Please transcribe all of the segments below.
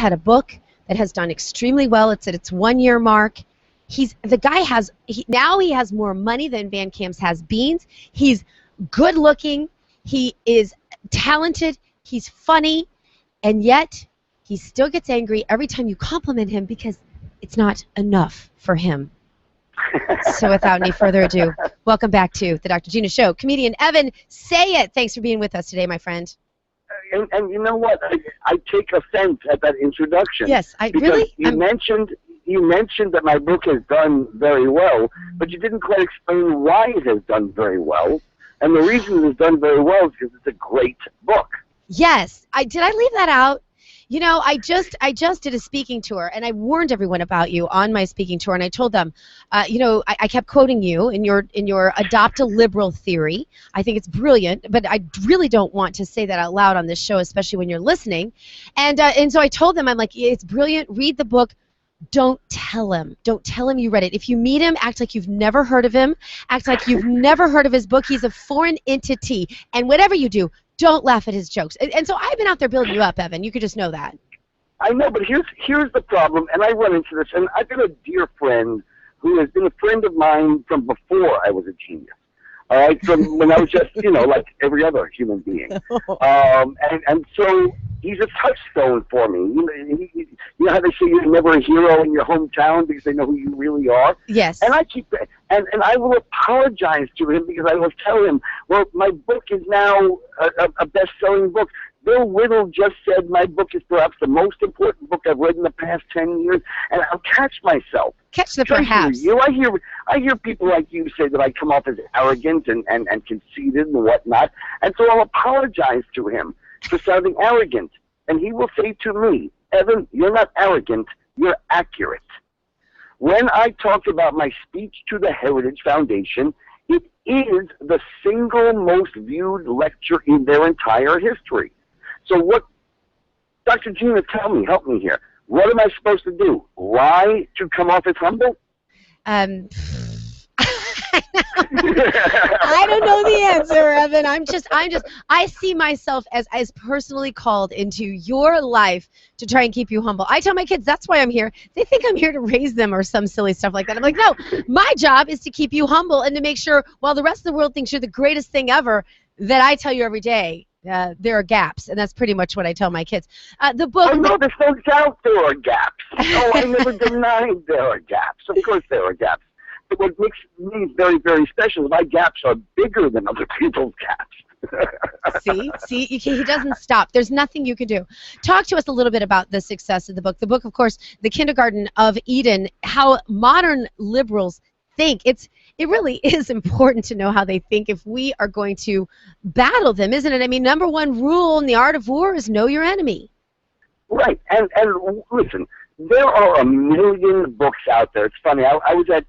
had a book that has done extremely well. It's at its 1-year mark. He has more money than Van Camp's has beans. He's good looking. He is talented. He's funny. And yet he still gets angry every time you compliment him because it's not enough for him. So without any further ado, welcome back to the Dr. Gina Show. Comedian Evan Sayet, thanks for being with us today, my friend. And you know what? I take offense at that introduction. Yes, You mentioned that my book has done very well, but you didn't quite explain why it has done very well. And the reason it has done very well is because it's a great book. Yes. Did I leave that out? You know, I just did a speaking tour, and I warned everyone about you on my speaking tour, and I told them, I kept quoting you in your adopt a liberal theory. I think it's brilliant, but I really don't want to say that out loud on this show, especially when you're listening. And so I told them, I'm like, it's brilliant. Read the book. Don't tell him. Don't tell him you read it. If you meet him, act like you've never heard of him. Act like you've never heard of his book. He's a foreign entity. And whatever you do, don't laugh at his jokes. And so I've been out there building you up, Evan. You could just know that. I know, but here's the problem, and I run into this, and I've got a dear friend who has been a friend of mine from before I was a genius. All right, from when I was just, like every other human being. And so he's a touchstone for me. You know how they say you're never a hero in your hometown because they know who you really are? Yes. And and I will apologize to him because I will tell him, well, my book is now a best-selling book. Bill Whittle just said my book is perhaps the most important book I've read in the past 10 years, and I'll catch myself. Catch the perhaps. I hear people like you say that I come off as arrogant and conceited and whatnot, and so I'll apologize to him for sounding arrogant. And he will say to me, Evan, you're not arrogant, you're accurate. When I talk about my speech to the Heritage Foundation, it is the single most viewed lecture in their entire history. So what, Dr. Gina, tell me, help me here. What am I supposed to do? Lie to come off as humble? I don't know the answer, Evan. I see myself as personally called into your life to try and keep you humble. I tell my kids that's why I'm here. They think I'm here to raise them or some silly stuff like that. I'm like, no, my job is to keep you humble and to make sure while the rest of the world thinks you're the greatest thing ever, that I tell you every day, there are gaps, and that's pretty much what I tell my kids. The book. Oh, no, there's no doubt there are gaps. Oh, I never denied there are gaps. Of course there are gaps. But what makes me very, very special is my gaps are bigger than other people's gaps. See, he doesn't stop. There's nothing you can do. Talk to us a little bit about the success of the book. The book, of course, The Kindergarten of Eden, how modern liberals think. It really is important to know how they think if we are going to battle them, isn't it? I mean, number one rule in the art of war is know your enemy. Right. And listen, there are a million books out there. It's funny. I was at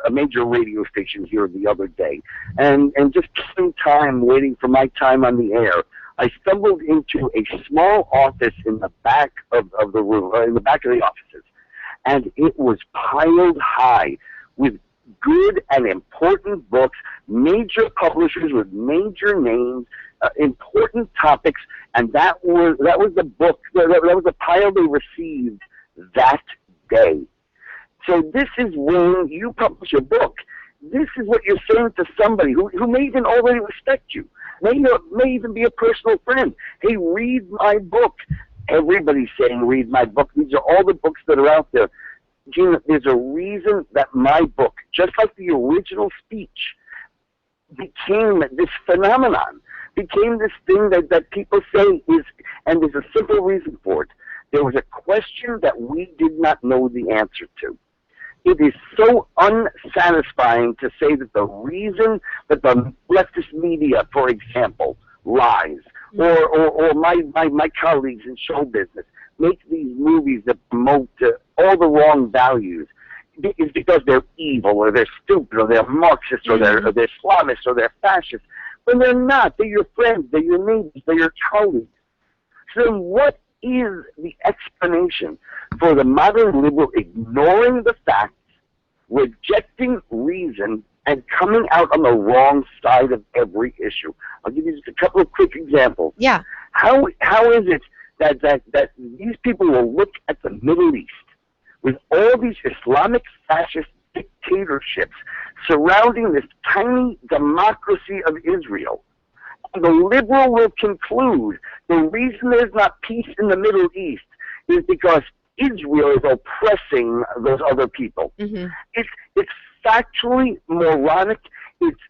a major radio station here the other day, and just killing time waiting for my time on the air, I stumbled into a small office in the back of the room, in the back of the offices, and it was piled high with good and important books, major publishers with major names, important topics, and that was the book. That was the pile they received that day. So this is when you publish a book. This is what you're saying to somebody who may even already respect you, may even be a personal friend. Hey, read my book. Everybody's saying read my book. These are all the books that are out there. Gina, there's a reason that my book, just like the original speech, became this phenomenon, became this thing that people say is, and there's a simple reason for it. There was a question that we did not know the answer to. It is so unsatisfying to say that the reason that the leftist media, for example, lies, or my colleagues in show business make these movies that promote all the wrong values is because they're evil, or they're stupid, or they're Marxists, or they're Islamists, or they're fascists. When they're not. They're your friends, they're your neighbors, they're your colleagues. So then what is the explanation for the modern liberal ignoring the facts, rejecting reason, and coming out on the wrong side of every issue? I'll give you just a couple of quick examples. Yeah. How is it that these people will look at the Middle East with all these Islamic fascist dictatorships surrounding this tiny democracy of Israel. And the liberal will conclude the reason there's not peace in the Middle East is because Israel is oppressing those other people. Mm-hmm. It's factually moronic.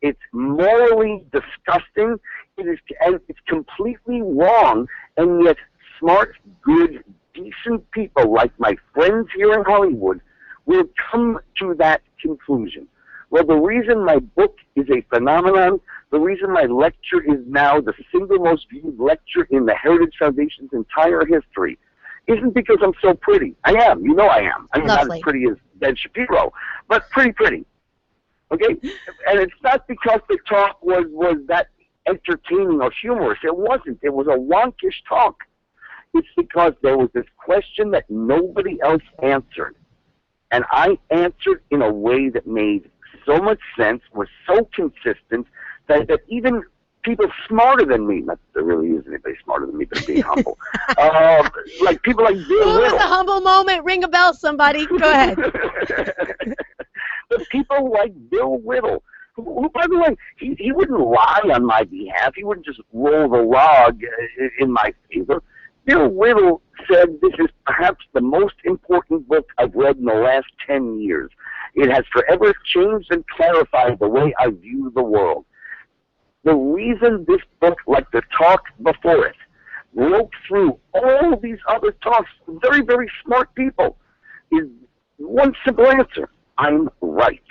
It's morally disgusting. And it's completely wrong. And yet, smart, good, decent people like my friends here in Hollywood will come to that conclusion. Well, the reason my book is a phenomenon, the reason my lecture is now the single most viewed lecture in the Heritage Foundation's entire history, isn't because I'm so pretty. I am. You know I am. I'm not as pretty as Ben Shapiro, but pretty. Okay? And it's not because the talk was that entertaining or humorous. It wasn't. It was a wonkish talk. It's because there was this question that nobody else answered. And I answered in a way that made so much sense, was so consistent, that even people smarter than me, not that there really is anybody smarter than me, but being humble, like people like Bill Whittle. It was a humble moment. Ring a bell, somebody. Go ahead. But people like Bill Whittle, who, by the way, he wouldn't lie on my behalf. He wouldn't just roll the log in my favor. Bill Whittle said this is perhaps the most important book I've read in the last 10 years. It has forever changed and clarified the way I view the world. The reason this book, like the talk before it, broke through all these other talks, very, very smart people, is one simple answer. I'm right.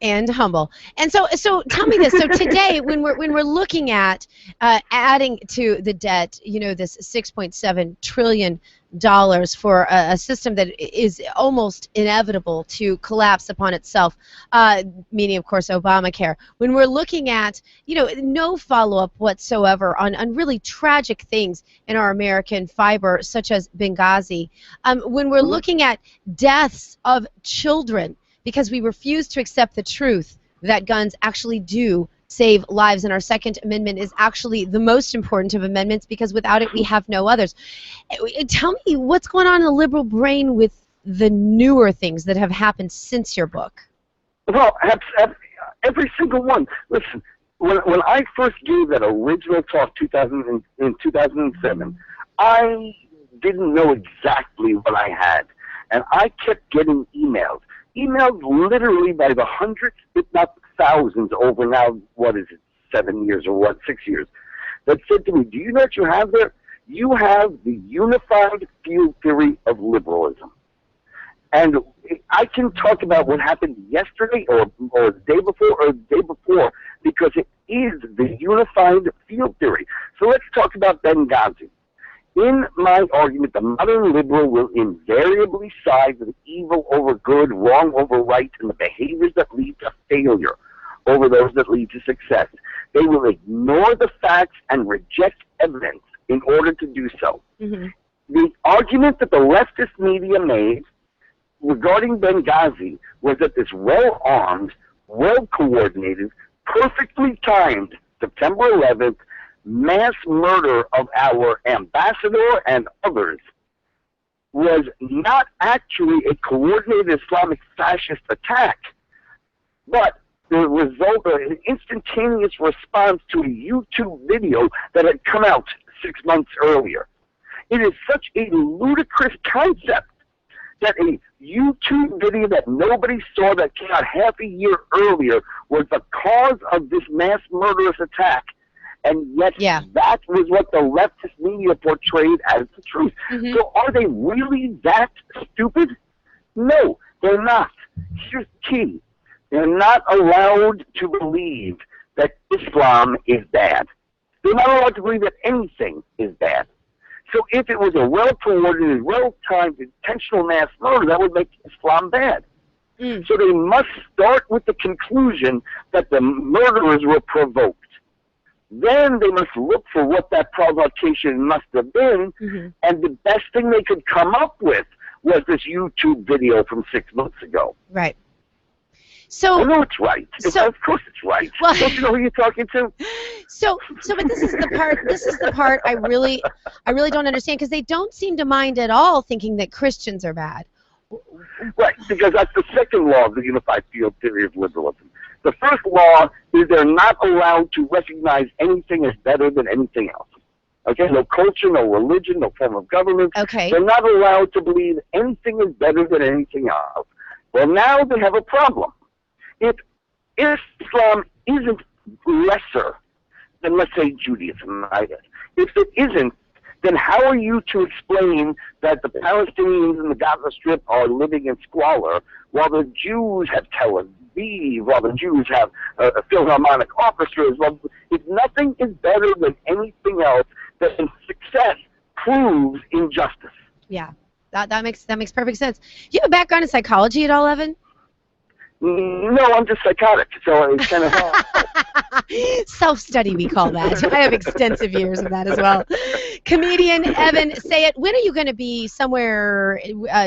And humble. And so tell me this. So today, when we're looking at adding to the debt, this $6.7 trillion for a system that is almost inevitable to collapse upon itself, meaning, of course, Obamacare. When we're looking at, no follow-up whatsoever on really tragic things in our American fiber, such as Benghazi, when we're looking at deaths of children, because we refuse to accept the truth that guns actually do save lives, and our Second Amendment is actually the most important of amendments because without it we have no others. Tell me what's going on in the liberal brain with the newer things that have happened since your book. Well, every single one. Listen, when I first gave that original talk in 2007, I didn't know exactly what I had, and I kept getting emails literally by the hundreds, if not thousands, over now, 7 years or 6 years, that said to me, do you know what you have there? You have the unified field theory of liberalism. And I can talk about what happened yesterday or the day before because it is the unified field theory. So let's talk about Benghazi. In my argument, the modern liberal will invariably side with evil over good, wrong over right, and the behaviors that lead to failure over those that lead to success. They will ignore the facts and reject evidence in order to do so. Mm-hmm. The argument that the leftist media made regarding Benghazi was that this well-armed, well-coordinated, perfectly timed September 11th mass murder of our ambassador and others was not actually a coordinated Islamic fascist attack, but the result of an instantaneous response to a YouTube video that had come out 6 months earlier. It is such a ludicrous concept that a YouTube video that nobody saw that came out half a year earlier was the cause of this mass murderous attack. And yet that was what the leftist media portrayed as the truth. Mm-hmm. So are they really that stupid? No, they're not. Here's the key. They're not allowed to believe that Islam is bad. They're not allowed to believe that anything is bad. So if it was a well-coordinated, well-timed, intentional mass murder, that would make Islam bad. Mm. So they must start with the conclusion that the murderers were provoked. Then they must look for what that provocation must have been, mm-hmm. and the best thing they could come up with was this YouTube video from 6 months ago. Right. So I know it's right. Of course it's right. Well, don't you know who you're talking to? But this is the part. This is the part I really don't understand because they don't seem to mind at all thinking that Christians are bad. Right, because that's the second law of the unified field theory of liberalism. The first law is they're not allowed to recognize anything as better than anything else. Okay, no culture, no religion, no form of government. Okay. They're not allowed to believe anything is better than anything else. Well, now they have a problem. If Islam isn't lesser than, let's say, Judaism, if it isn't, then how are you to explain that the Palestinians in the Gaza Strip are living in squalor while the Jews have Tel Aviv, while the Jews have Philharmonic orchestras? Well, if nothing is better than anything else, then success proves injustice. Yeah, that makes perfect sense. You have a background in psychology at all, Evan? No, I'm just psychotic, so it's kind of Self-study, we call that. I have extensive years of that as well. Comedian Evan Sayet, when are you going to be somewhere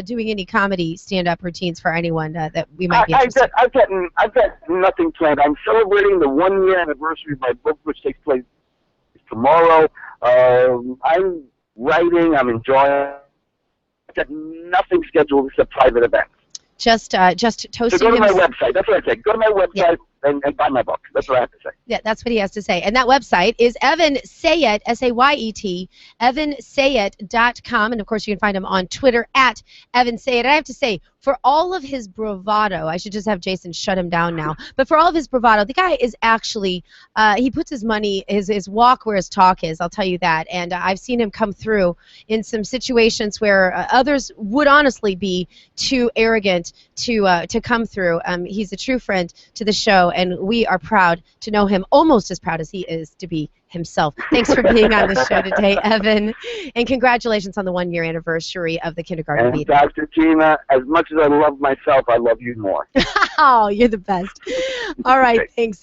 doing any comedy stand-up routines for anyone that we might be interested in? I've got nothing planned. I'm celebrating the 1-year anniversary of my book, which takes place tomorrow. I'm writing. I'm enjoying. I've got nothing scheduled except private events. Just toasting. So go to my website. That's what I say. Go to my website and buy my book. That's what I have to say. Yeah, that's what he has to say. And that website is Evan Sayet, S-A-Y-E-T, evansayet.com. And, of course, you can find him on Twitter at Evan Sayet. I have to say, for all of his bravado, I should just have Jason shut him down now, but for all of his bravado, the guy is actually, he puts his money, his walk where his talk is, I'll tell you that. And I've seen him come through in some situations where others would honestly be too arrogant to come through. He's a true friend to the show, and we are proud to know him, almost as proud as he is to be himself. Thanks for being on the show today, Evan, and congratulations on the 1-year anniversary of the kindergarten and meeting. Dr. Gina, as much as I love myself, I love you more. Oh, you're the best. All right, thanks, Evan.